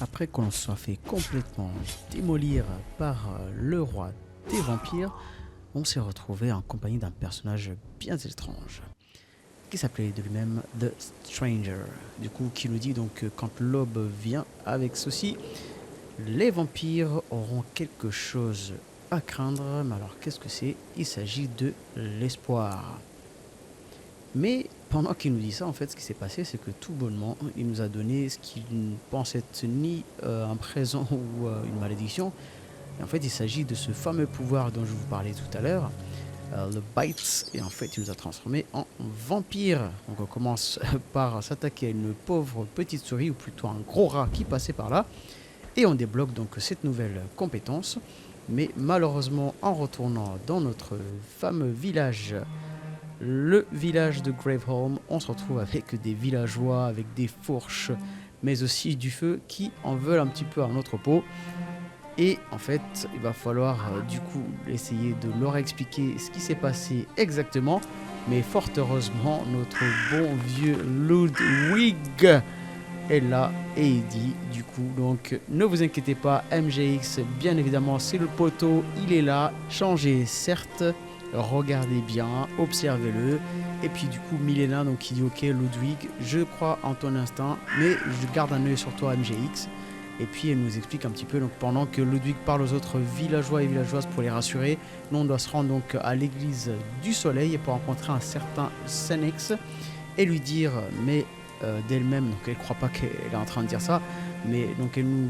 Après qu'on soit fait complètement démolir par le roi des vampires, on s'est retrouvé en compagnie d'un personnage bien étrange, qui s'appelait de lui-même The Stranger. Du coup, qui nous dit donc que quand l'aube vient avec ceci, les vampires auront quelque chose à craindre. Mais alors, qu'est-ce que c'est? Il s'agit de l'espoir. Mais pendant qu'il nous dit ça, en fait, ce qui s'est passé, c'est que tout bonnement, il nous a donné ce qu'il ne pensait être ni un présent ou une malédiction. Et en fait, il s'agit de ce fameux pouvoir dont je vous parlais tout à l'heure, le Bite. Et en fait, il nous a transformé en vampire. Donc, on commence par s'attaquer à une pauvre petite souris, ou plutôt un gros rat qui passait par là. Et on débloque donc cette nouvelle compétence. Mais malheureusement, en retournant dans notre fameux village, le village de Graveholm, on se retrouve avec des villageois, avec des fourches, mais aussi du feu qui en veulent un petit peu à notre peau. Et en fait, il va falloir du coup essayer de leur expliquer ce qui s'est passé exactement. Mais fort heureusement, notre bon vieux Ludwig est là et il dit du coup, donc ne vous inquiétez pas, MGX, bien évidemment, c'est le poteau, il est là. Changez, certes, regardez bien, observez-le. Et puis du coup, Milena donc qui dit ok Ludwig, je crois en ton instinct, mais je garde un œil sur toi MGX. Et puis elle nous explique un petit peu, donc pendant que Ludwig parle aux autres villageois et villageoises pour les rassurer, nous on doit se rendre donc à l'église du soleil pour rencontrer un certain Senex et lui dire mais d'elle-même, donc elle ne croit pas qu'elle est en train de dire ça, mais donc elle nous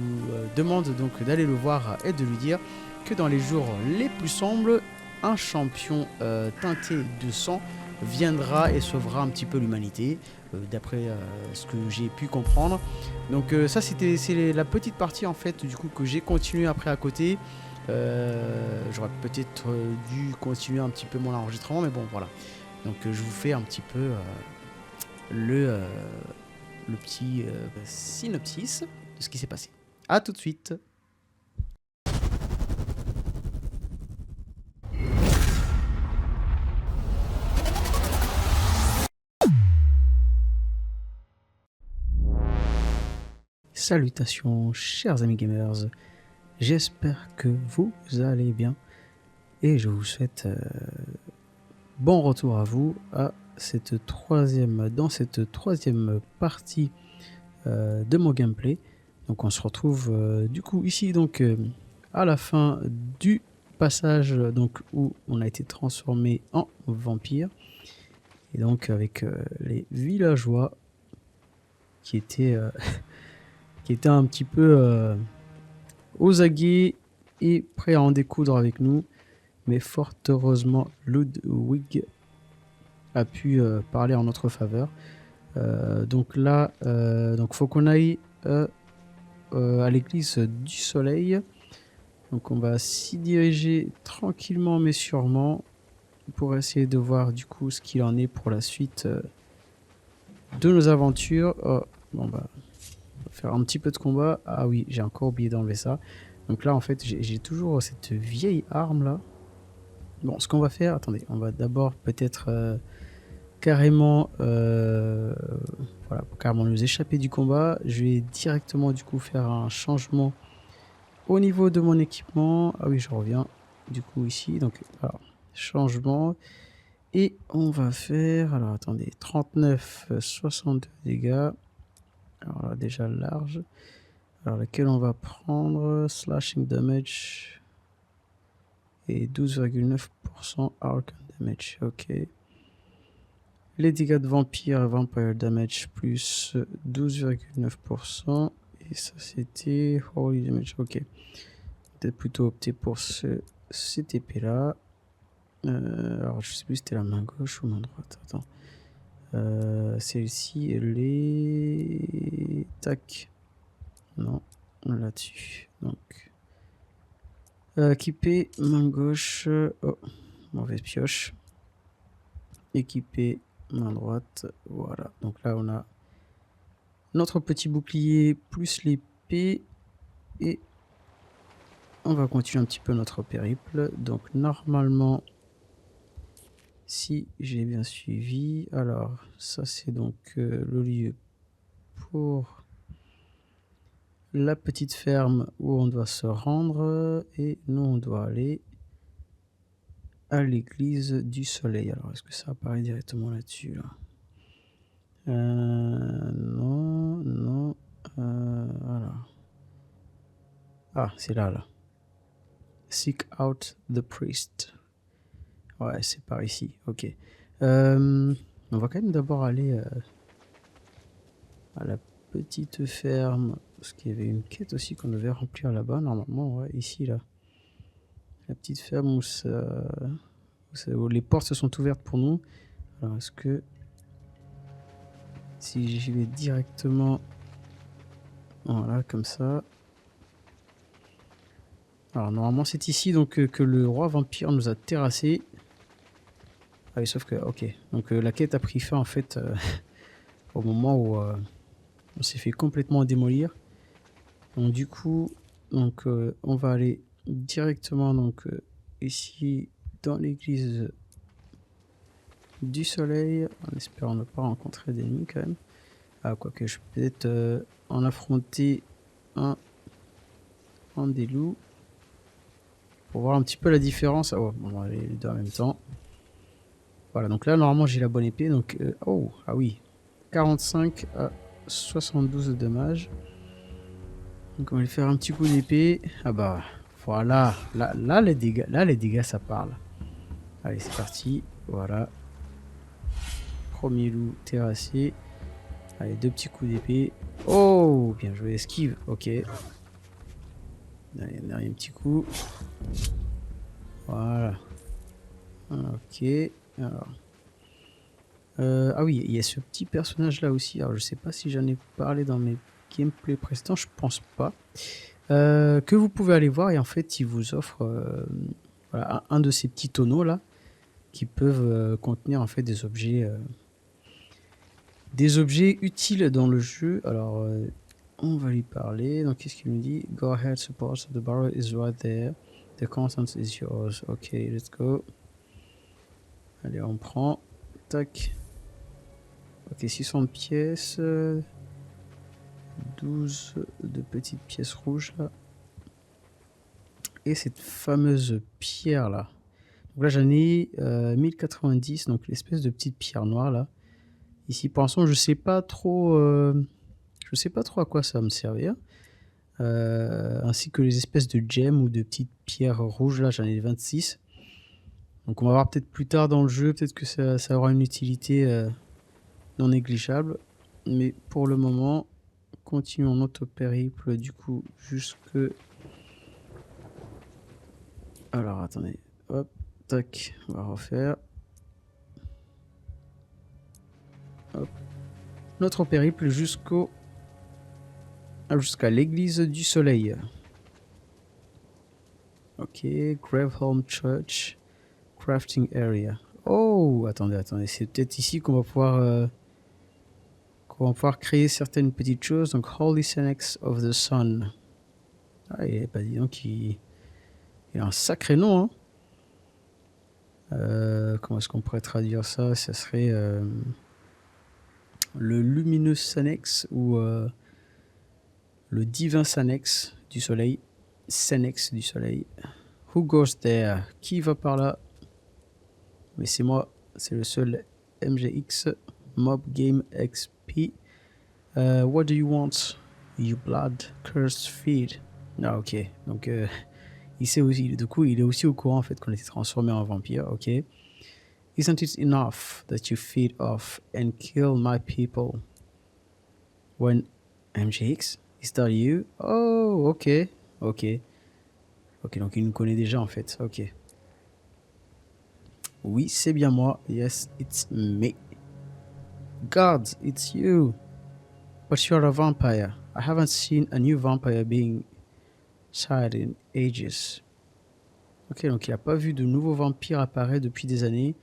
demande donc d'aller le voir et de lui dire que dans les jours les plus sombres, un champion teinté de sang viendra et sauvera un petit peu l'humanité, d'après ce que j'ai pu comprendre. Donc ça c'est la petite partie en fait du coup que j'ai continué après à côté. J'aurais peut-être dû continuer un petit peu mon enregistrement, mais bon voilà. Donc je vous fais un petit peu le, le petit synopsis de ce qui s'est passé. A tout de suite. Salutations chers amis gamers, j'espère que vous allez bien et je vous souhaite bon retour à vous dans cette troisième partie de mon gameplay. Donc on se retrouve du coup ici donc à la fin du passage donc où on a été transformé en vampire et donc avec les villageois qui étaient qui étaient un petit peu aux aguets et prêts à en découdre avec nous, mais fort heureusement Ludwig a pu parler en notre faveur. Donc là donc faut qu'on aille à l'église du soleil. Donc on va s'y diriger tranquillement mais sûrement pour essayer de voir du coup ce qu'il en est pour la suite de nos aventures. Bon bah on va faire un petit peu de combat. Ah oui, j'ai encore oublié d'enlever ça. Donc là en fait j'ai toujours cette vieille arme là. Bon, ce qu'on va faire, attendez, on va d'abord peut-être carrément voilà, pour carrément nous échapper du combat. Je vais directement du coup faire un changement au niveau de mon équipement. Ah oui, je reviens du coup ici. Donc, alors, changement. Et on va faire, alors attendez, 39, 62 dégâts. Alors là, déjà large. Alors, lequel on va prendre? Slashing damage. Et 12,9% arc damage. Ok. Les dégâts de vampire, vampire damage plus 12,9%. Et ça, c'était holy damage. Ok. Peut-être plutôt opter pour cette épée là. Alors je sais plus si c'était la main gauche ou main droite. Attends. Celle-ci elle est. Tac. Non. Là-dessus. Donc. Équipé main gauche. Oh. Mauvaise pioche. Équipé main droite. Voilà. Donc là on a notre petit bouclier plus l'épée. Et on va continuer un petit peu notre périple. Donc normalement, si j'ai bien suivi, alors ça c'est donc le lieu pour la petite ferme où on doit se rendre. Et nous, on doit aller à l'église du soleil. Alors, est-ce que ça apparaît directement là-dessus là? Non, non. Voilà. Ah, c'est là, là. Seek out the priest. Ouais, c'est par ici. Ok. On va quand même d'abord aller à la petite ferme. Parce qu'il y avait une quête aussi qu'on devait remplir là-bas. Normalement, ouais, ici, là. La petite ferme où les portes se sont ouvertes pour nous. Alors, est-ce que si j'y vais directement, voilà, comme ça. Alors, normalement, c'est ici donc que le roi vampire nous a terrassé. Ah oui, sauf que, ok. Donc, la quête a pris fin, en fait, au moment où on s'est fait complètement démolir. Donc, du coup, donc, on va aller directement donc, ici, dans l'église du soleil, en espérant ne pas rencontrer d'ennemis quand même. Ah, quoique je peux peut-être en affronter un des loups pour voir un petit peu la différence. Oh, on va aller les deux en même temps. Voilà, donc là, normalement, j'ai la bonne épée. Donc, oh, ah oui, 45 à 72 de dommages. Donc, on va lui faire un petit coup d'épée. Ah bah, voilà. Là, les dégâts, ça parle. Allez, c'est parti. Voilà. Premier loup terrassé. Allez, deux petits coups d'épée. Oh, bien joué, esquive. Ok. Allez, dernier petit coup. Voilà. Ok. Alors. Ah oui, il y a ce petit personnage là aussi. Alors je sais pas si j'en ai parlé dans mes gameplays précédents, je pense pas. Que vous pouvez aller voir et en fait il vous offre voilà, un de ces petits tonneaux là qui peuvent contenir en fait des objets utiles dans le jeu. Alors on va lui parler. Donc qu'est-ce qu'il nous dit? Go ahead, support the barrel is right there. The content is yours. Ok, let's go. Allez, on prend. Tac. Ok, 600 pièces. 12 de petites pièces rouges là. Et cette fameuse pierre là. Donc là j'en ai 1090, donc l'espèce de petite pierre noire là. Ici pour l'instant je sais pas trop à quoi ça va me servir. Ainsi que les espèces de gemmes ou de petites pierres rouges là, j'en ai 26. Donc on va voir peut-être plus tard dans le jeu, peut-être que ça aura une utilité non négligeable. Mais pour le moment, continuons notre périple du coup jusque... Alors attendez, hop, tac, on va refaire. Hop. Notre périple jusqu'à l'église du soleil. Ok, Graveholm Church, crafting area. Oh, attendez, c'est peut-être ici qu'on va pouvoir créer certaines petites choses. Donc Holy Senex of the Sun. Ah, et bah dis donc il a un sacré nom, hein. Comment est-ce qu'on pourrait traduire ça? Ça serait le lumineux Senex ou le divin Senex du soleil. Senex du soleil. Who goes there? Qui va par là? Mais c'est moi, c'est le seul MGX Mob Game XP. What do you want? You blood cursed feed. Ah ok, donc il sait aussi, du coup il est aussi au courant en fait qu'on était transformé en vampire. Ok. Isn't it enough that you feed off and kill my people? When MGX, is that you? Oh ok, ok, donc il nous connaît déjà en fait. Ok. Oui, c'est bien moi. Yes, it's me. God, it's you. But you're a vampire. I haven't seen a new vampire being sired in ages. Ok, donc il n'a pas vu de nouveaux vampires apparaître depuis des années.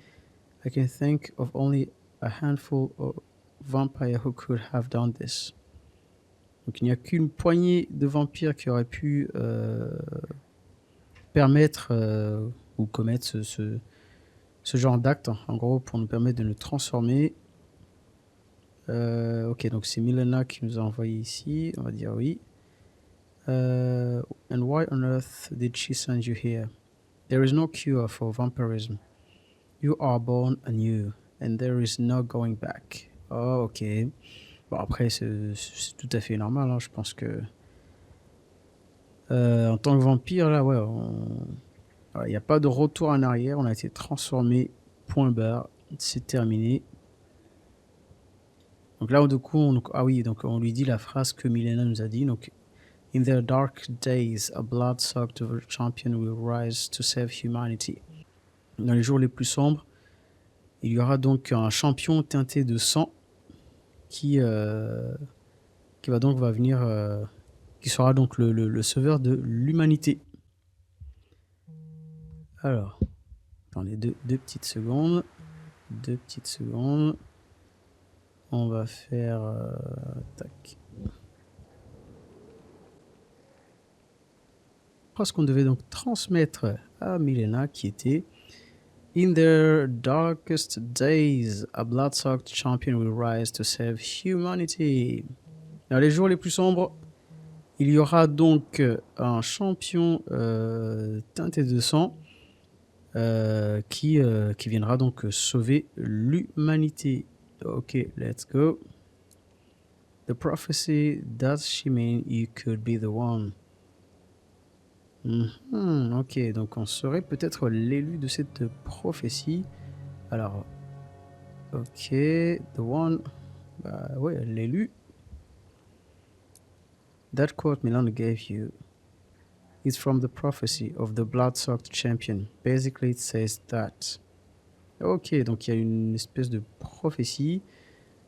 I can think of only a handful of vampires who could have done this. Donc il n'y a qu'une poignée de vampires qui auraient pu permettre ou commettre ce genre d'acte, en gros, pour nous permettre de nous transformer. Ok, donc c'est Milena qui nous a envoyé ici, on va dire oui. And why on earth did she send you here? There is no cure for vampirism. You are born anew, and there is no going back. Oh, ok. Bon, après, c'est tout à fait normal, hein. Je pense que... en tant que vampire, là, ouais, il n'y a pas de retour en arrière. On a été transformé, point barre, c'est terminé. Donc là, du coup, donc on lui dit la phrase que Milena nous a dit. Donc, in their dark days, a blood-soaked champion will rise to save humanity. Dans les jours les plus sombres, il y aura donc un champion teinté de sang qui va venir, qui sera donc le sauveur de l'humanité. Alors, attendez deux petites secondes. 2 petites secondes. On va faire... tac. Ce qu'on devait donc transmettre à Milena qui était In their darkest days, a blood-soaked champion will rise to save humanity. Dans les jours les plus sombres, il y aura donc un champion teinté de sang qui viendra donc sauver l'humanité. Ok, let's go. The prophecy, does she mean you could be the one? Ok, donc on serait peut-être l'élu de cette prophétie. Alors, ok, the one, bah ouais, l'élu. That quote Milan gave you is from the prophecy of the blood-soaked champion. Basically, it says that. Ok, donc il y a une espèce de prophétie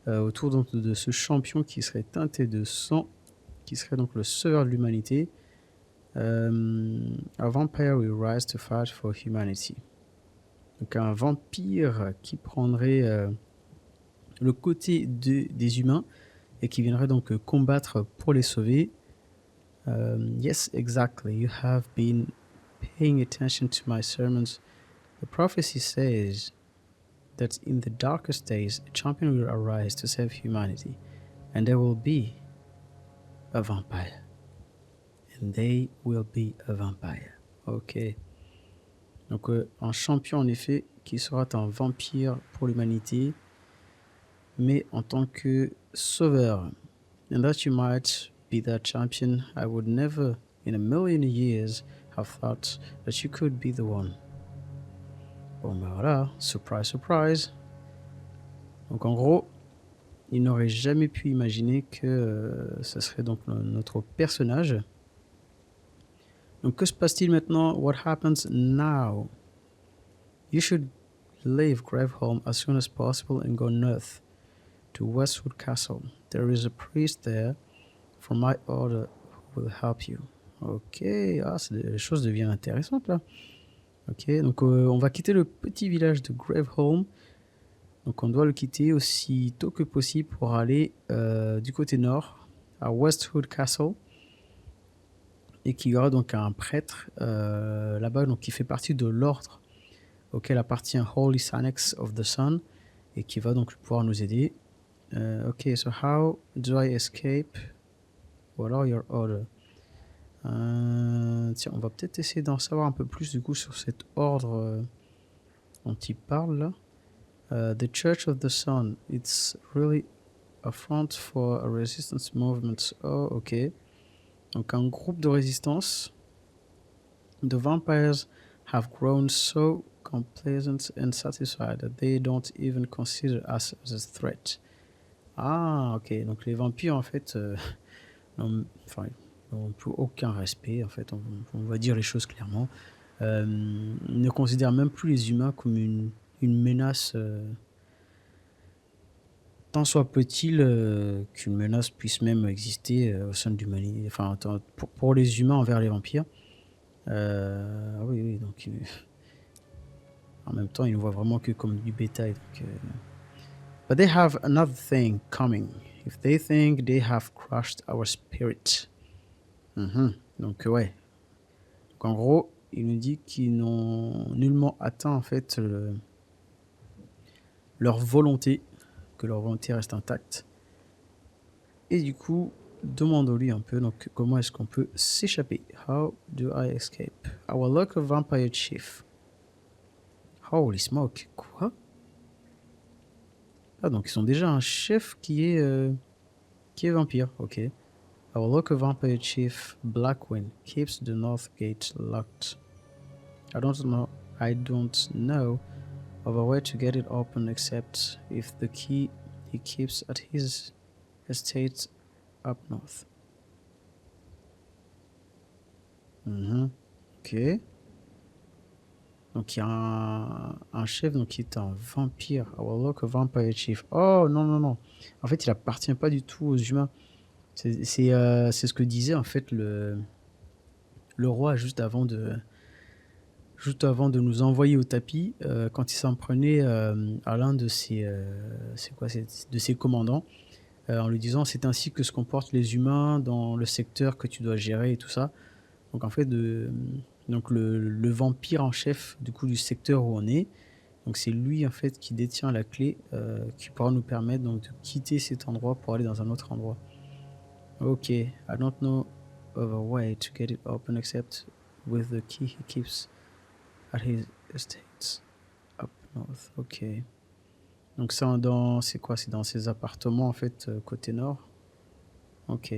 autour donc de ce champion qui serait teinté de sang, qui serait donc le sauveur de l'humanité. A vampire will rise to fight for humanity. Donc un vampire qui prendrait le côté des humains et qui viendrait donc combattre pour les sauver. Yes, exactly. You have been paying attention to my sermons. The prophecy says that in the darkest days, a champion will arise to save humanity, and there will be a vampire. And they will be a vampire. Ok. Donc un champion en effet qui sera un vampire pour l'humanité, mais en tant que sauveur. And that you might be that champion, I would never in a million years have thought that you could be the one. Bon ben voilà, surprise, surprise. Donc en gros, il n'aurait jamais pu imaginer que ce serait donc notre personnage. Donc que se passe-t-il maintenant? What happens now? You should leave Graveholm as soon as possible and go north to Westwood Castle. There is a priest there from my order who will help you. Ok, les choses deviennent intéressantes là. Ok, donc on va quitter le petit village de Graveholm. Donc on doit le quitter aussi tôt que possible pour aller du côté nord à Westwood Castle. Et qu'il y aura donc un prêtre là-bas donc, qui fait partie de l'ordre auquel appartient Holy Sanex of the Sun et qui va donc pouvoir nous aider. Ok, so how do I escape? What are your order? Tiens, on va peut-être essayer d'en savoir un peu plus du coup sur cet ordre dont il parle là. The Church of the Sun, it's really a front for a resistance movement. Oh, ok. Donc un groupe de résistance. The vampires have grown so complacent and satisfied that they don't even consider us as a threat. Ah, ok. Donc les vampires en fait n'ont plus aucun respect. En fait, on va dire les choses clairement. Ils ne considèrent même plus les humains comme une menace. Tant soit peut-il qu'une menace puisse même exister au sein de l'humanité. Enfin, pour les humains envers les vampires. Oui, donc en même temps, ils ne voient vraiment que comme du bétail. Donc, but they have another thing coming. If they think they have crushed our spirit. Donc, ouais. Donc, en gros, il nous dit qu'ils n'ont nullement atteint en fait leur volonté, que leur volonté reste intacte. Et du coup, demandons-lui un peu donc comment est-ce qu'on peut s'échapper. How do I escape? I will look a vampire chief. Holy smoke, quoi? Ah donc ils sont déjà un chef qui est vampire, ok. I will look a vampire chief. Blackwind keeps the north gate locked. I don't know of a way to get it open except if the key he keeps at his estate up north. Ok. Donc il y a un chef donc, qui est un vampire. I will look a vampire chief. Oh non, non, non. En fait, il appartient pas du tout aux humains. C'est ce que disait en fait le roi juste avant de nous envoyer au tapis, quand il s'en prenait à l'un de ses, de ses commandants, en lui disant c'est ainsi que se comportent les humains dans le secteur que tu dois gérer et tout ça. Donc en fait, donc le vampire en chef du coup du secteur où on est, donc c'est lui en fait qui détient la clé qui pourra nous permettre donc de quitter cet endroit pour aller dans un autre endroit. Ok, I don't know of a way to get it open except with the key he keeps at his estates up north. Ok. Donc c'est c'est quoi? C'est dans ses appartements en fait côté nord. Ok.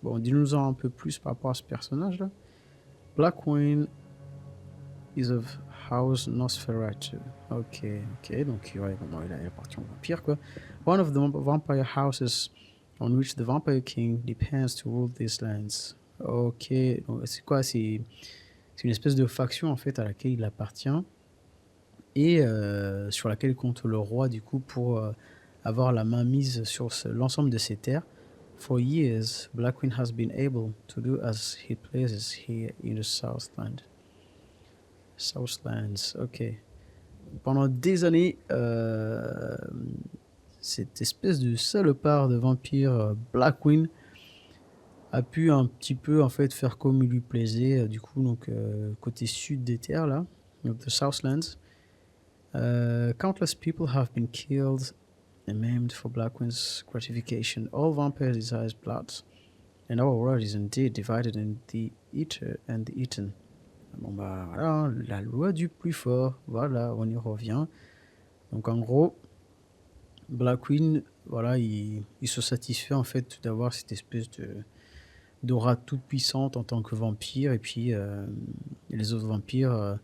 Bon, dis-nous-en un peu plus par rapport à ce personnage là. Blackwind is of House Nosferatu. Ok, ok. Donc ouais, bon, il appartient au vampire quoi. One of the vampire houses on which the Vampire King depends to rule these lands. Ok. Donc, c'est quoi? C'est une espèce de faction en fait à laquelle il appartient et sur laquelle compte le roi du coup pour avoir la main mise sur l'ensemble de ces terres. For years, Blackwind has been able to do as he pleases here in the Southland. Southlands, ok. Pendant des années, cette espèce de salopard de vampire Blackwind a pu un petit peu en fait faire comme il lui plaisait, du coup donc côté sud des terres là, donc the Southlands. Countless people have been killed and maimed for Blackwind's gratification. All vampires desire blood, and our world is indeed divided in the eater and the eaten. Bon bah voilà, la loi du plus fort, voilà, on y revient. Donc en gros, Blackwind, voilà, il se satisfait en fait d'avoir cette espèce d'aura toute puissante en tant que vampire, et puis les autres vampires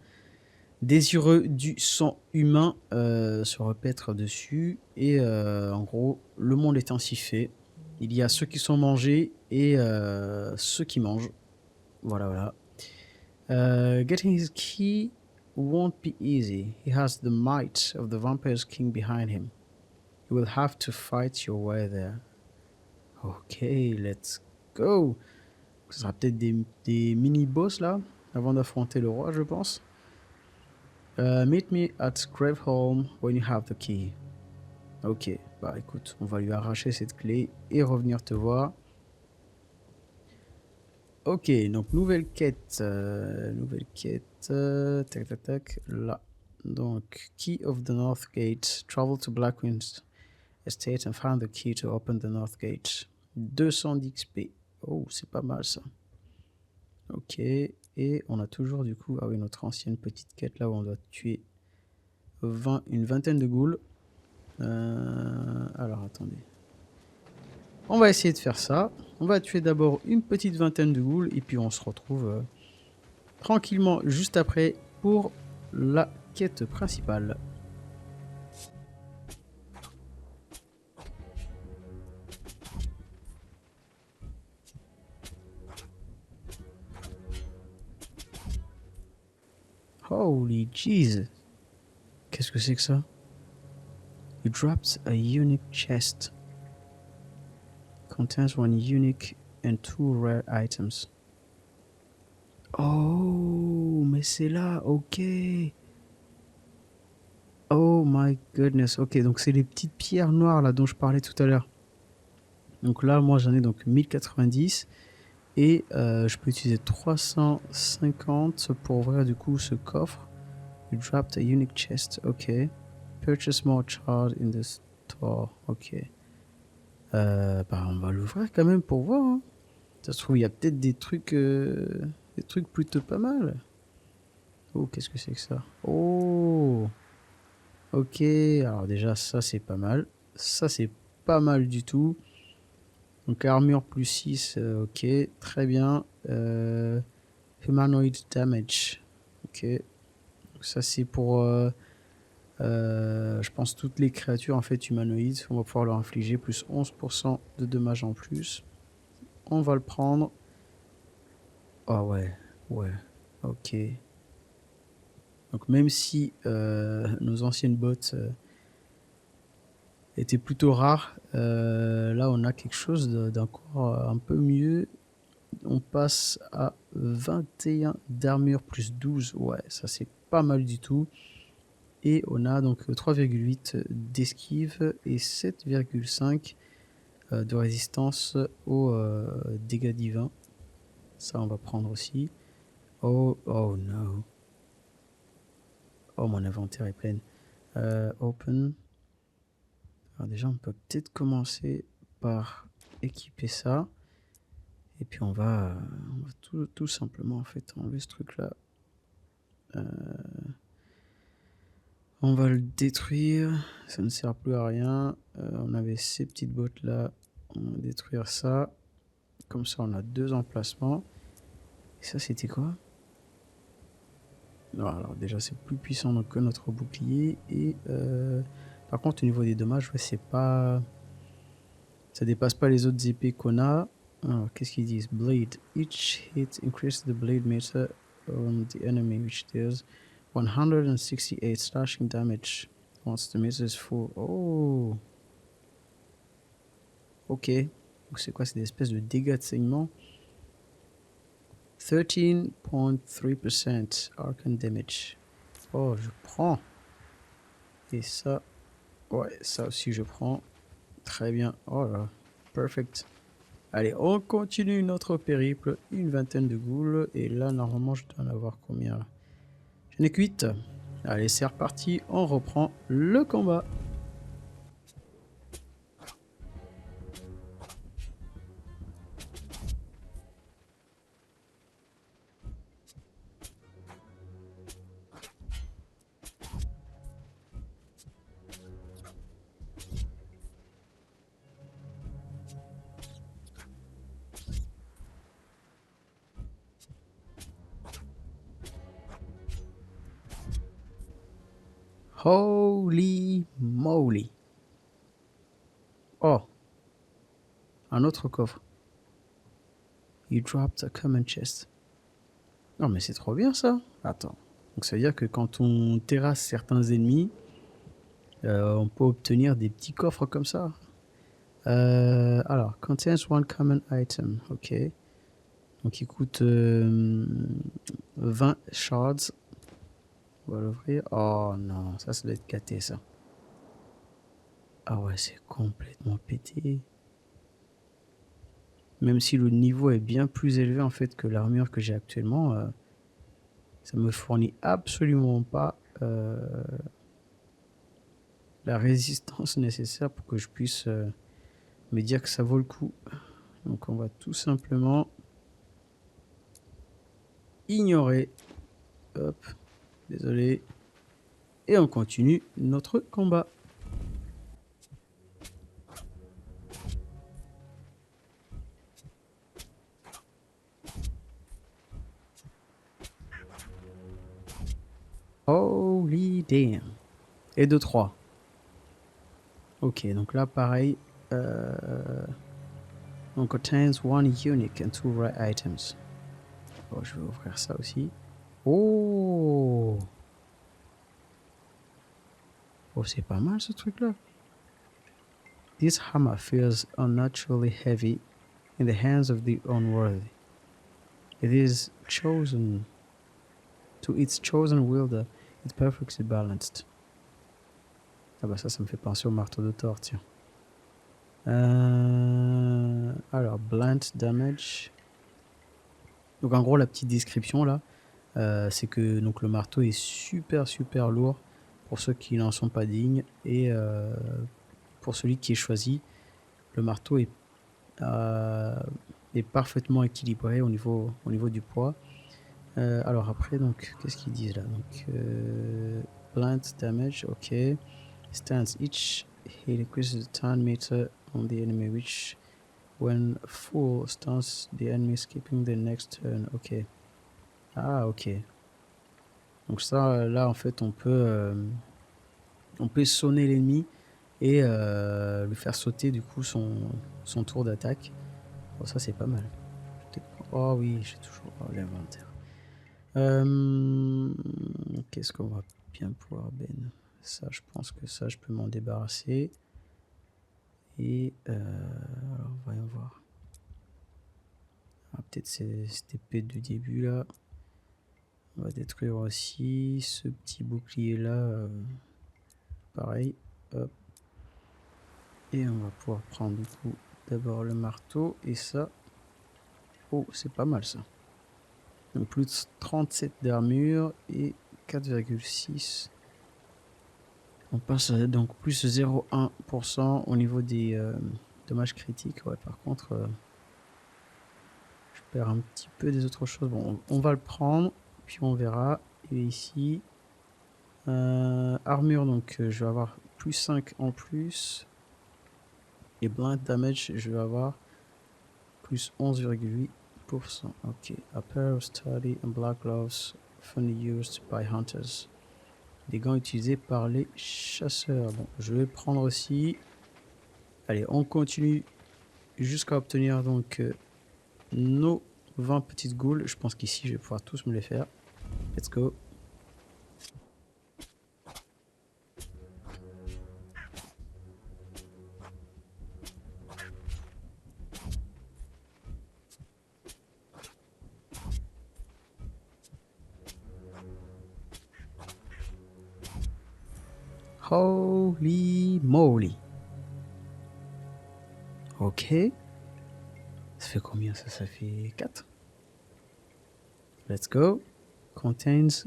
désireux du sang humain se repaître dessus, et en gros, le monde est ainsi fait. Il y a ceux qui sont mangés et ceux qui mangent. Voilà, voilà. Getting his key won't be easy. He has the might of the Vampire's King behind him. You will have to fight your way there. Ok, let's go. Ce sera peut-être des mini-boss là, avant d'affronter le roi, je pense. Meet me at Graveholm when you have the key. Ok, bah écoute, on va lui arracher cette clé et revenir te voir. Ok, donc nouvelle quête, tac tac tac, là. Donc, Key of the North Gate, travel to Blackwind's estate and find the key to open the North Gate. 210 XP, oh c'est pas mal ça. Ok, et on a toujours du coup, ah oui, notre ancienne petite quête là où on doit tuer une vingtaine de ghouls. Alors attendez. On va essayer de faire ça. On va tuer d'abord une petite vingtaine de ghouls et puis on se retrouve tranquillement juste après pour la quête principale. Holy jeez. Qu'est-ce que c'est que ça? You dropped a unique chest. Contains one unique and two rare items. Oh, mais c'est là, ok. Oh my goodness, ok, donc c'est les petites pierres noires là dont je parlais tout à l'heure. Donc là, moi j'en ai donc 1090 et je peux utiliser 350 pour ouvrir du coup ce coffre. You dropped a unique chest, ok. Purchase more charred in the store, ok. Bah, on va l'ouvrir quand même pour voir, hein. Ça se trouve, il y a peut-être des trucs plutôt pas mal. Oh, qu'est-ce que c'est que ça? Oh, ok. Alors déjà, ça c'est pas mal. Ça c'est pas mal du tout. Donc armure plus 6, ok, très bien. Humanoid damage, ok. Donc, ça c'est pour, je pense, toutes les créatures en fait humanoïdes. On va pouvoir leur infliger plus 11% de dommages en plus. On va le prendre. Ah ouais, ouais, ok. Donc même si nos anciennes bottes étaient plutôt rares, là on a quelque chose d'encore un peu mieux. On passe à 21 d'armure plus 12. Ouais, ça c'est pas mal du tout. Et on a donc 3,8 d'esquive et 7,5 de résistance aux dégâts divins. Ça on va prendre aussi. Oh, oh no. Oh, mon inventaire est plein. Open. Alors déjà, on peut peut-être commencer par équiper ça. Et puis on va tout simplement en fait enlever ce truc-là. On va le détruire. Ça ne sert plus à rien. On avait ces petites bottes là. On va détruire ça. Comme ça, on a 2 emplacements. Et ça, c'était quoi? Non, alors déjà, c'est plus puissant que notre bouclier. Et par contre, au niveau des dommages, ouais, c'est pas... Ça dépasse pas les autres épées qu'on a. Alors, qu'est-ce qu'ils disent? Blade. Each hit increases the blade meter on the enemy, which deals 168 slashing damage once the meter is full. Oh! Ok. Donc, c'est quoi? C'est des espèces de dégâts de saignement. 13.3% arcane damage. Oh, je prends. Et ça, ouais, ça aussi je prends. Très bien. Oh là, perfect. Allez, on continue notre périple. Une vingtaine de ghouls. Et là, normalement, je dois en avoir combien là? J'en ai que 8. Allez, c'est reparti. On reprend le combat. Holy moly. Oh, un autre coffre. You dropped a common chest. Non, mais c'est trop bien ça. Attends. Donc ça veut dire que quand on terrasse certains ennemis, on peut obtenir des petits coffres comme ça. Alors, contains one common item. Ok. Donc il coûte 20 shards. On va l'ouvrir. Oh non, ça doit être gâté ça. Ah ouais, c'est complètement pété. Même si le niveau est bien plus élevé en fait que l'armure que j'ai actuellement, ça me fournit absolument pas la résistance nécessaire pour que je puisse me dire que ça vaut le coup. Donc on va tout simplement ignorer. Hop, désolé. Et on continue notre combat. Holy damn. Et de 3. Ok, donc là pareil. On contains one unique and 2 rare items. Oh, je vais ouvrir ça aussi. Oh! Oh, c'est pas mal ce truc-là. This hammer feels unnaturally heavy in the hands of the unworthy. It is chosen to its chosen wielder. It's perfectly balanced. Ah bah ça me fait penser au marteau de Thor, tiens. Alors, blunt damage. Donc en gros, la petite description là, c'est que donc, le marteau est super lourd pour ceux qui n'en sont pas dignes. Et pour celui qui est choisi, le marteau est parfaitement équilibré au niveau du poids. Alors après, donc, qu'est-ce qu'ils disent là? Donc, blunt damage, ok. Stance, each hit increases the turn meter on the enemy, which when full stance the enemy skipping the next turn, ok. Ah, ok. Donc ça, là, en fait, on peut sonner l'ennemi et lui faire sauter du coup son tour d'attaque. Bon, ça c'est pas mal. Oh oui, j'ai toujours l'inventaire. Qu'est-ce qu'on va bien pouvoir ben? Ça, je pense que ça, je peux m'en débarrasser. Et alors, voyons voir. Ah, peut-être cette épée du début là. On va détruire aussi ce petit bouclier là. Pareil. Hop. Et on va pouvoir prendre du coup d'abord le marteau et ça. Oh, c'est pas mal ça. Donc plus de 37 d'armure et 4,6. On passe donc plus 0,1% au niveau des dommages critiques. Ouais, par contre, je perds un petit peu des autres choses. Bon, on va le prendre, puis on verra. Et ici, armure, donc je vais avoir plus 5 en plus. Et blind damage, je vais avoir plus 11,8%. Ok. A pair of sturdy and black gloves often used by hunters. Des gants utilisés par les chasseurs. Bon, je vais prendre aussi. Allez, on continue jusqu'à obtenir donc nos 20 petites goules. Je pense qu'ici, je vais pouvoir tous me les faire. Let's go. Holy moly. Ok. Ça fait combien ça? Ça fait 4. Let's go. Contains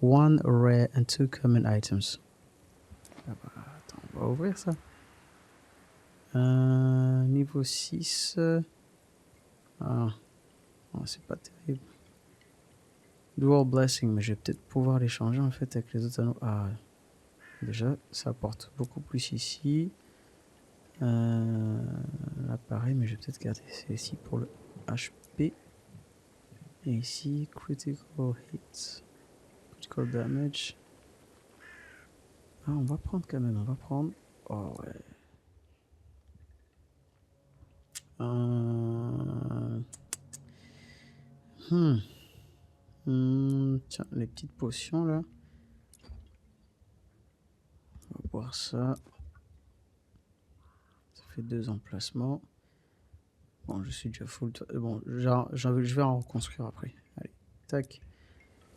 1 rare and 2 common items. Ah bah, attends, on va ouvrir ça. Niveau 6. Ah, oh, c'est pas terrible. Dual Blessing, mais je vais peut-être pouvoir les changer en fait avec les autres anneaux. Ah, déjà, ça apporte beaucoup plus ici. Là, pareil, mais je vais peut-être garder celle-ci pour le HP. Et ici, Critical Hit, Critical Damage. Ah, on va prendre quand même, on va prendre. Oh ouais. Tiens, les petites potions là. On va boire ça. Ça fait 2 emplacements. Bon, je suis déjà full. Bon, je vais en reconstruire après. Allez, tac.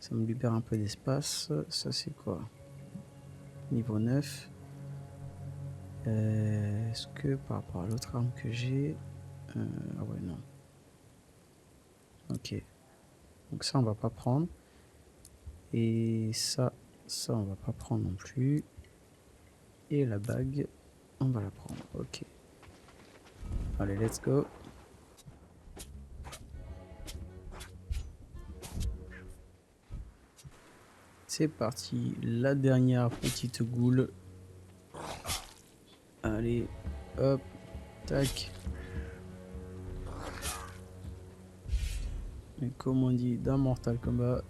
Ça me libère un peu d'espace. Ça, c'est quoi? Niveau 9. Est-ce que par rapport à l'autre arme que j'ai... ah ouais, non. Ok. Donc ça, on va pas prendre. Et ça, on va pas prendre non plus. Et la bague, on va la prendre. Ok. Allez, let's go. C'est parti. La dernière petite goule. Allez, hop, tac. Et comme on dit dans Mortal Kombat,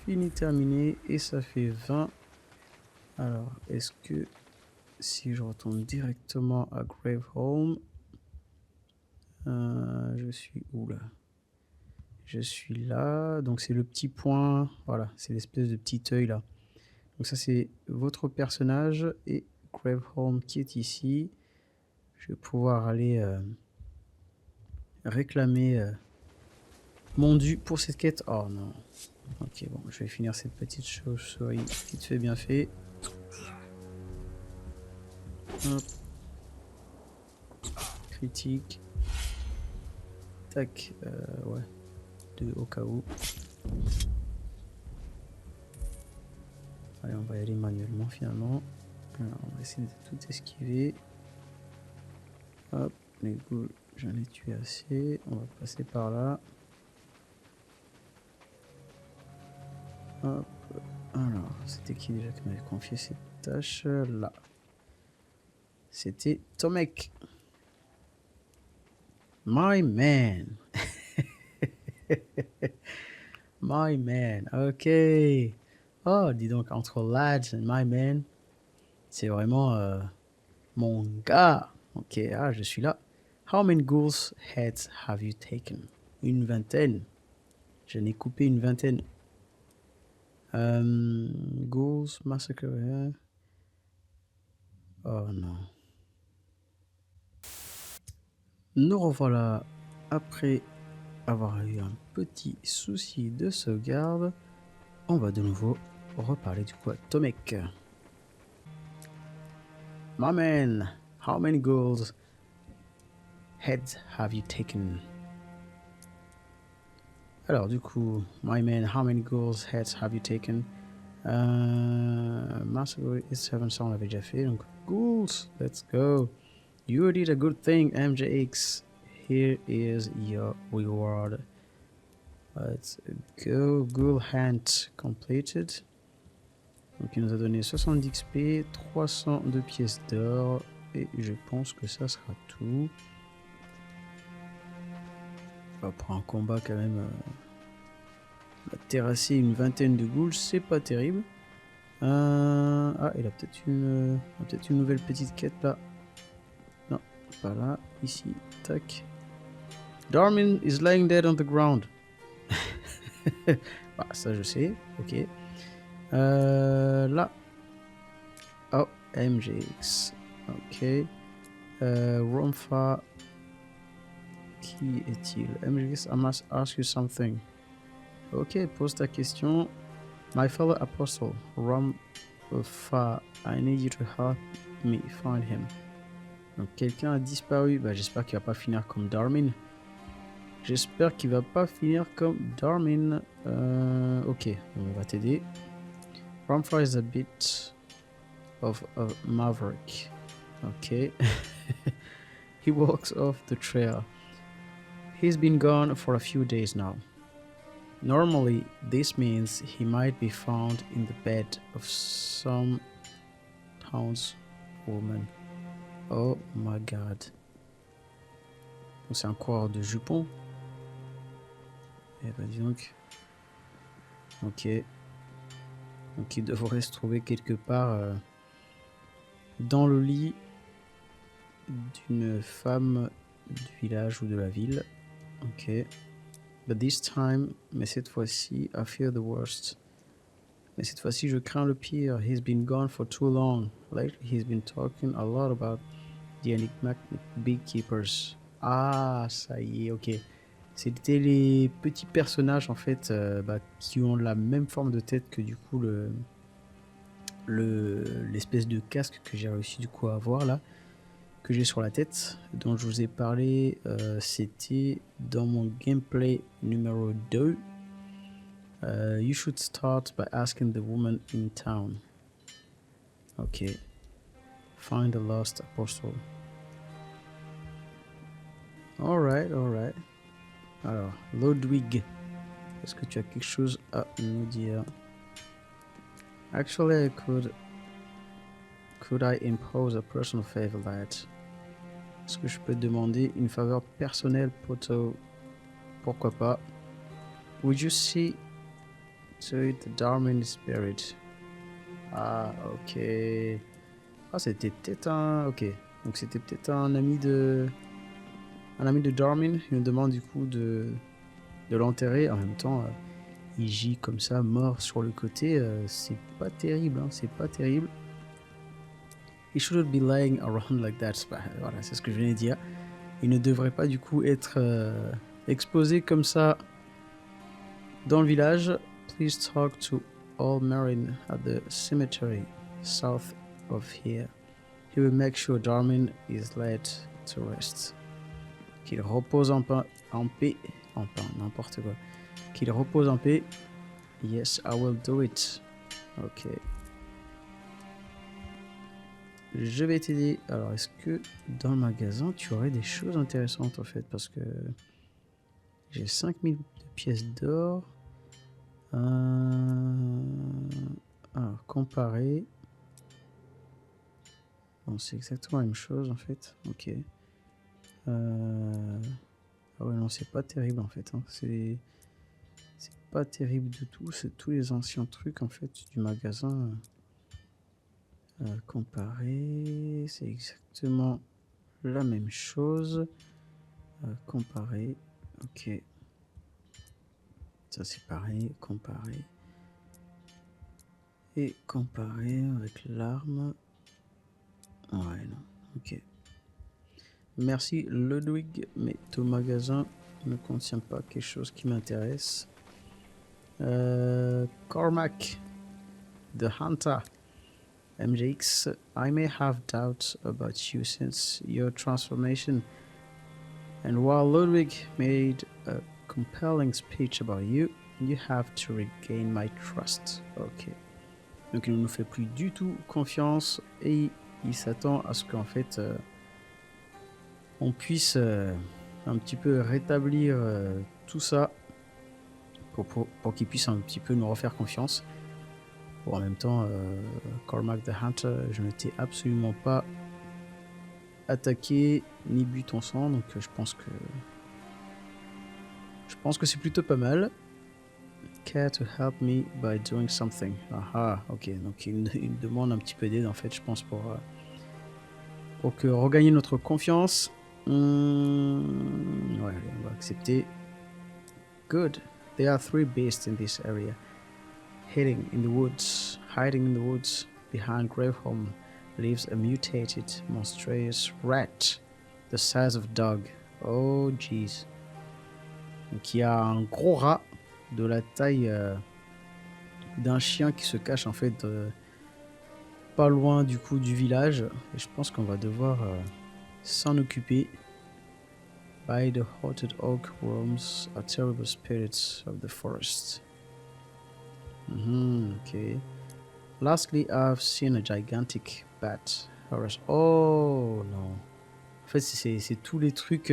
fini, terminé, et ça fait 20. Alors, est-ce que si je retourne directement à Graveholm, je suis où là? Je suis là, donc c'est le petit point, voilà, c'est l'espèce de petit œil là. Donc ça c'est votre personnage et Graveholm qui est ici. Je vais pouvoir aller réclamer mon dû pour cette quête. Oh non. Ok, bon, je vais finir cette petite chauve-souris vite fait, bien fait. Hop. Critique. Tac, ouais. 2 au cas où. Allez, on va y aller manuellement finalement. Alors, on va essayer de tout esquiver. Hop, les ghouls, j'en ai tué assez. On va passer par là. Hop. Alors, c'était qui déjà qui m'avait confié cette tâche là? C'était Tomek. My man. My man, ok. Oh, dis donc, entre lads and my man, c'est vraiment mon gars. Ok, ah, je suis là. How many ghouls heads have you taken? Une vingtaine. Je n'ai coupé une vingtaine. Ghouls, massacre. Oh non. Nous revoilà après avoir eu un petit souci de sauvegarde. On va de nouveau reparler du coup à Tomek. My man, how many ghouls heads have you taken? Alors du coup, my man, how many ghouls heads have you taken? Massacre is 7, ça on l'avait déjà fait, donc ghouls, let's go. You did a good thing, MJX. Here is your reward. Let's go. Ghoul Hunt completed. Donc il nous a donné 70 XP, 302 pièces d'or, et je pense que ça sera tout. Pour un combat quand même, on a terrassé une vingtaine de ghouls, c'est pas terrible. Ah, il a peut-être une nouvelle petite quête là. Non, pas là, ici, tac. Darmin is lying dead on the ground. Bah, ça je sais, ok. Là. Oh, MGX. Ok. Romfa. Qui est-il? MGX, I must ask you something. Ok, pose ta question. My fellow apostle, Romfa, I need you to help me find him. Donc quelqu'un a disparu. Bah, j'espère qu'il va pas finir comme Darmin. J'espère qu'il va pas finir comme Darmin. Ok, on va t'aider. Romfa is a bit of a maverick. Okay. He walks off the trail. He's been gone for a few days now. Normally, this means he might be found in the bed of some townswoman. Oh my god. C'est un coureur de jupons. Eh ben dis donc. Ok. Donc il devrait se trouver quelque part dans le lit d'une femme du village ou de la ville. Ok. But this time, mais cette fois-ci, I fear the worst. Mais cette fois-ci, je crains le pire. He's been gone for too long. Lately, he's been talking a lot about the enigmatic beekeepers. Ah, ça y est, ok. C'était les petits personnages en fait qui ont la même forme de tête que du coup l'espèce de casque que j'ai réussi du coup à avoir là, que j'ai sur la tête, dont je vous ai parlé, c'était dans mon gameplay numéro 2. You should start by asking the woman in town. Ok. Find the lost apostle. Alright, alright. Alors, Ludwig, est-ce que tu as quelque chose à nous dire? Actually, could I impose a personal favor, lad? Est-ce que je peux demander une faveur personnelle, poto? Pourquoi pas? Would you see to it that Darmin is buried? Ah, ok. Ah, c'était peut-être un... Ok. Donc c'était peut-être un ami de Darmin. Il me demande du coup de l'enterrer. En même temps, il gît comme ça, mort sur le côté. C'est pas terrible, hein. C'est pas terrible. He shouldn't be lying around like that. Bah, voilà, c'est ce que je viens de dire. Il ne devrait pas du coup être exposé comme ça dans le village. Please talk to Old Marin at the cemetery south of here. He will make sure Darmin is laid to rest. Qu'il repose en paix, n'importe quoi. Qu'il repose en paix. Yes, I will do it. Ok. je vais t'aider. Alors, est-ce que dans le magasin, tu aurais des choses intéressantes en fait? Parce que j'ai 5000 pièces d'or. Alors, comparer. Bon, c'est exactement la même chose en fait. Ok. Ah ouais, non, c'est pas terrible en fait. Hein. C'est pas terrible du tout. C'est tous les anciens trucs en fait du magasin. Comparer. C'est exactement la même chose. Comparer. Ok. Ça c'est pareil. Comparer. Et comparer avec l'arme. Ouais, non. Ok. Merci Ludwig, mais ton magasin ne contient pas quelque chose qui m'intéresse. Cormac, the Hunter. MJX, I may have doubts about you since your transformation. And while Ludwig made a compelling speech about you, you have to regain my trust. Ok. Donc il ne nous fait plus du tout confiance et il s'attend à ce qu'en fait on puisse un petit peu rétablir tout ça pour qu'il puisse un petit peu nous refaire confiance. Bon, en même temps, Cormac the Hunter, je ne t'ai absolument pas attaqué ni bu ton sang, donc je pense que c'est plutôt pas mal. Care to help me by doing something. Ah, ok, donc il demande un petit peu d'aide en fait, je pense, pour que regagner notre confiance. Ouais, allez, on va accepter. Good. There are 3 beasts in this area. Hiding in the woods behind Graveholm lives a mutated, monstrous rat the size of a dog. Oh jeez. Donc il y a un gros rat de la taille d'un chien qui se cache en fait pas loin du coup du village. Et je pense qu'on va devoir s'en occuper. By the haunted oak roams are terrible spirits of the forest. Okay. Lastly, I've seen a gigantic bat. Oh non. En fait, c'est tous les trucs.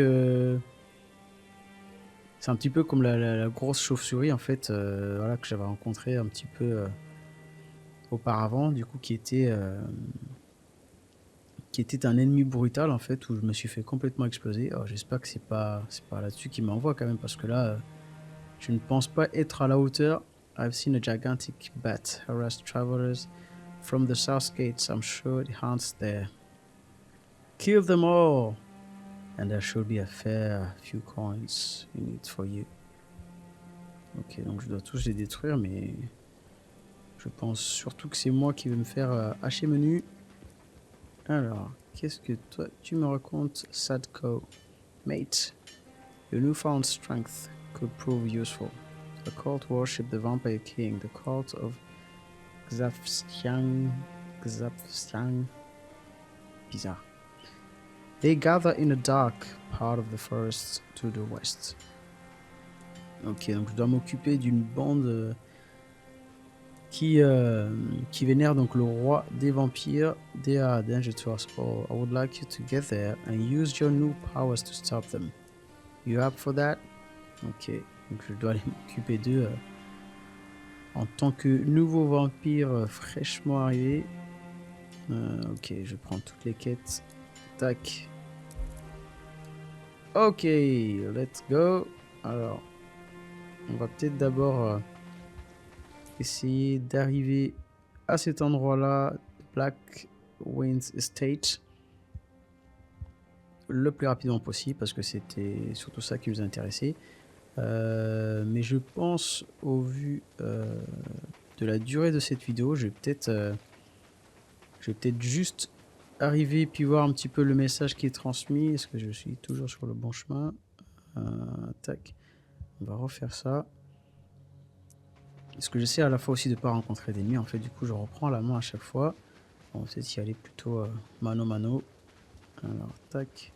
C'est un petit peu comme la grosse chauve-souris en fait, voilà, que j'avais rencontré un petit peu auparavant, du coup, qui était un ennemi brutal en fait, où je me suis fait complètement exploser. Alors j'espère que c'est pas là-dessus qu'il m'envoie quand même, parce que là, je ne pense pas être à la hauteur. I've seen a gigantic bat harass travelers from the south gates. I'm sure it hunts there. Kill them all, and there should be a fair few coins in it for you. Ok, donc je dois tous les détruire, mais je pense surtout que c'est moi qui vais me faire hacher menu. Alors, qu'est-ce que toi tu me racontes, Sadko? Mate, your newfound strength could prove useful. The cult worship the Vampire King, the cult of Xafstiang. Bizarre. They gather in a dark part of the forest to the west. Ok, donc je dois m'occuper d'une bande qui vénère donc le roi des vampires. They are danger to us all. I would like you to get there and use your new powers to stop them. You up for that? Ok, donc je dois aller m'occuper d'eux en tant que nouveau vampire fraîchement arrivé. Ok, je prends toutes les quêtes. Tac. Ok, let's go. Alors, on va peut-être d'abord essayer d'arriver à cet endroit-là, Black Winds Estate, le plus rapidement possible, parce que c'était surtout ça qui nous intéressait. Mais je pense, au vu de la durée de cette vidéo, je vais peut-être juste arriver puis voir un petit peu le message qui est transmis. Est-ce que je suis toujours sur le bon chemin? Tac, on va refaire ça. Parce que j'essaie à la fois aussi de ne pas rencontrer d'ennemis. En fait, du coup, je reprends la main à chaque fois. On va peut-être y aller plutôt mano mano. Alors, tac.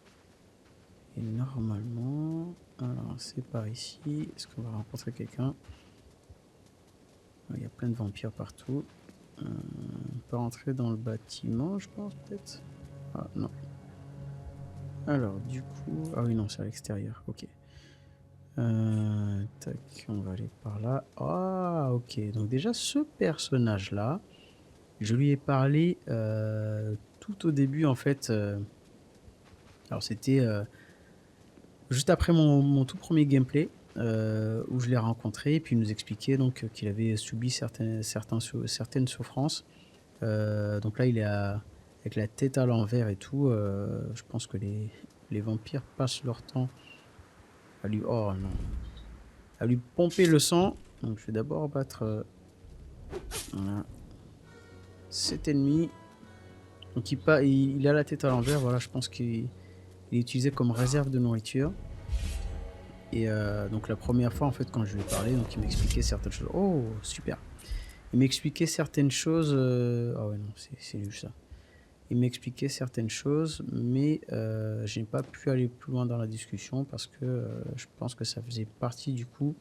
Et normalement, alors c'est par ici. Est-ce qu'on va rencontrer quelqu'un? Il y a plein de vampires partout. peux rentrer dans le bâtiment, je pense, peut-être. Ah, non. Alors, du coup... Ah oui, non, c'est à l'extérieur. Ok. Tac, on va aller par là. Ah, ok. Donc déjà, ce personnage-là, je lui ai parlé tout au début, en fait. Alors, c'était juste après mon tout premier gameplay, où je l'ai rencontré, et puis il nous expliquait donc qu'il avait subi certaines souffrances. Donc là, il est avec la tête à l'envers et tout. Je pense que les vampires passent leur temps à lui... Oh non. À lui pomper le sang. Donc je vais d'abord battre voilà, cet ennemi. Donc il a la tête à l'envers. Voilà, je pense qu'il est utilisé comme réserve de nourriture. Et donc la première fois en fait quand je lui ai parlé, donc il m'expliquait certaines choses. Oh super. Il m'expliquait certaines choses. Ah ouais non, c'est nul ça. Il m'expliquait certaines choses, mais je n'ai pas pu aller plus loin dans la discussion parce que je pense que ça faisait partie du coup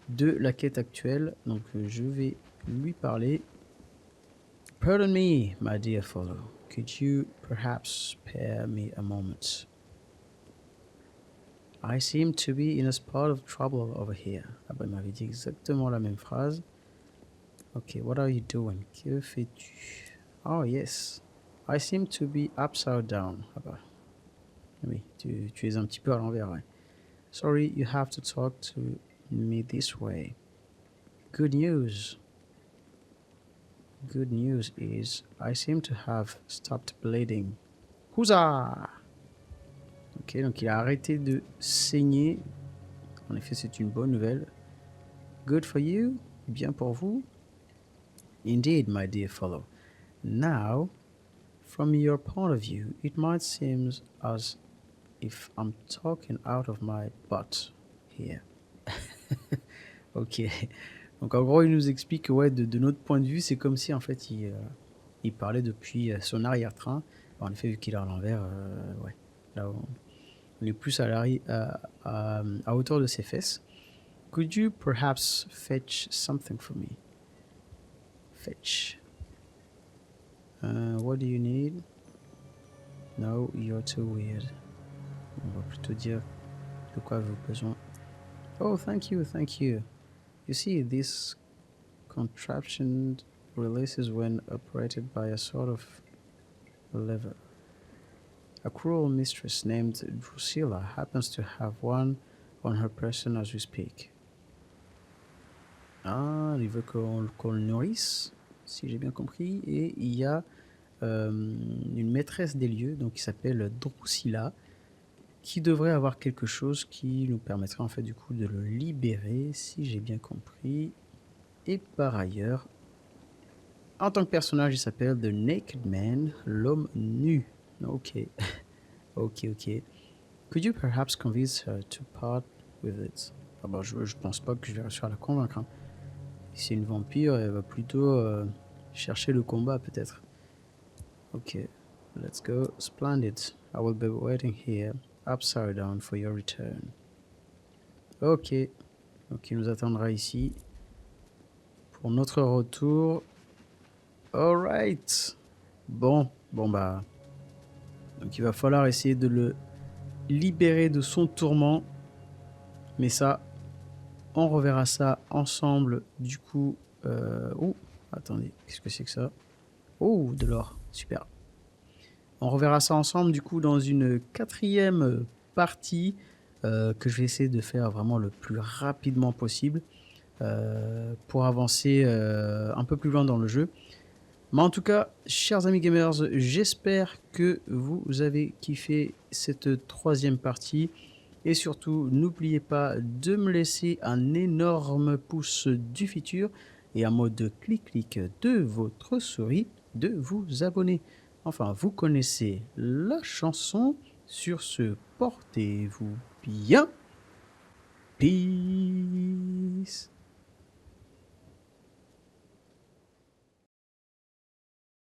de la quête actuelle. Donc je vais lui parler. Pardon me, my dear fellow. Could you perhaps spare me a moment? I seem to be in a spot of trouble over here. Ah bah il m'avait dit exactement la même phrase. Ok, what are you doing? Que fais-tu? Oh yes. I seem to be upside down. Ah bah. Oui, tu es un petit peu à l'envers, ouais. Sorry, you have to talk to me this way. Good news. Good news is I seem to have stopped bleeding. Huzzah! Ok, donc il a arrêté de saigner. En effet, c'est une bonne nouvelle. Good for you. Bien pour vous. Indeed, my dear fellow. Now, from your point of view, it might seem as if I'm talking out of my butt here. Ok. Donc en gros, il nous explique que ouais, de notre point de vue, c'est comme si en fait il parlait depuis son arrière-train. En effet, vu qu'il est à l'envers, ouais, là on est plus à hauteur de ses fesses. Could you perhaps fetch something for me? Fetch. What do you need? No, you're too weird. On va plutôt dire de quoi avez-vous besoin. Oh, thank you, thank you. You see, this contraption releases when operated by a sort of lever. A cruel mistress named Drusilla happens to have one on her person as we speak. Ah, il veut qu'on le nourrisse, si j'ai bien compris. Et il y a une maîtresse des lieux, donc qui s'appelle Drusilla, qui devrait avoir quelque chose qui nous permettrait en fait du coup de le libérer, si j'ai bien compris. Et par ailleurs, en tant que personnage, il s'appelle The Naked Man, l'homme nu. Ok, ok, ok. Could you perhaps convince her to part with it? Ah bah, je pense pas que je vais réussir à la convaincre. Hein. Si c'est une vampire, elle va plutôt chercher le combat peut-être. Ok, let's go. Splendid. I will be waiting here, upside down, for your return. Ok, donc il nous attendra ici pour notre retour. Alright. Bon bah. Donc il va falloir essayer de le libérer de son tourment. Mais ça, on reverra ça ensemble du coup. Oh, attendez, qu'est-ce que c'est que ça? Oh, de l'or, super. On reverra ça ensemble du coup dans une 4e partie que je vais essayer de faire vraiment le plus rapidement possible pour avancer un peu plus loin dans le jeu. Mais en tout cas, chers amis gamers, j'espère que vous avez kiffé cette 3e partie. Et surtout, n'oubliez pas de me laisser un énorme pouce du futur et un mode clic-clic de votre souris de vous abonner. Enfin, vous connaissez la chanson. Sur ce, portez-vous bien. Peace.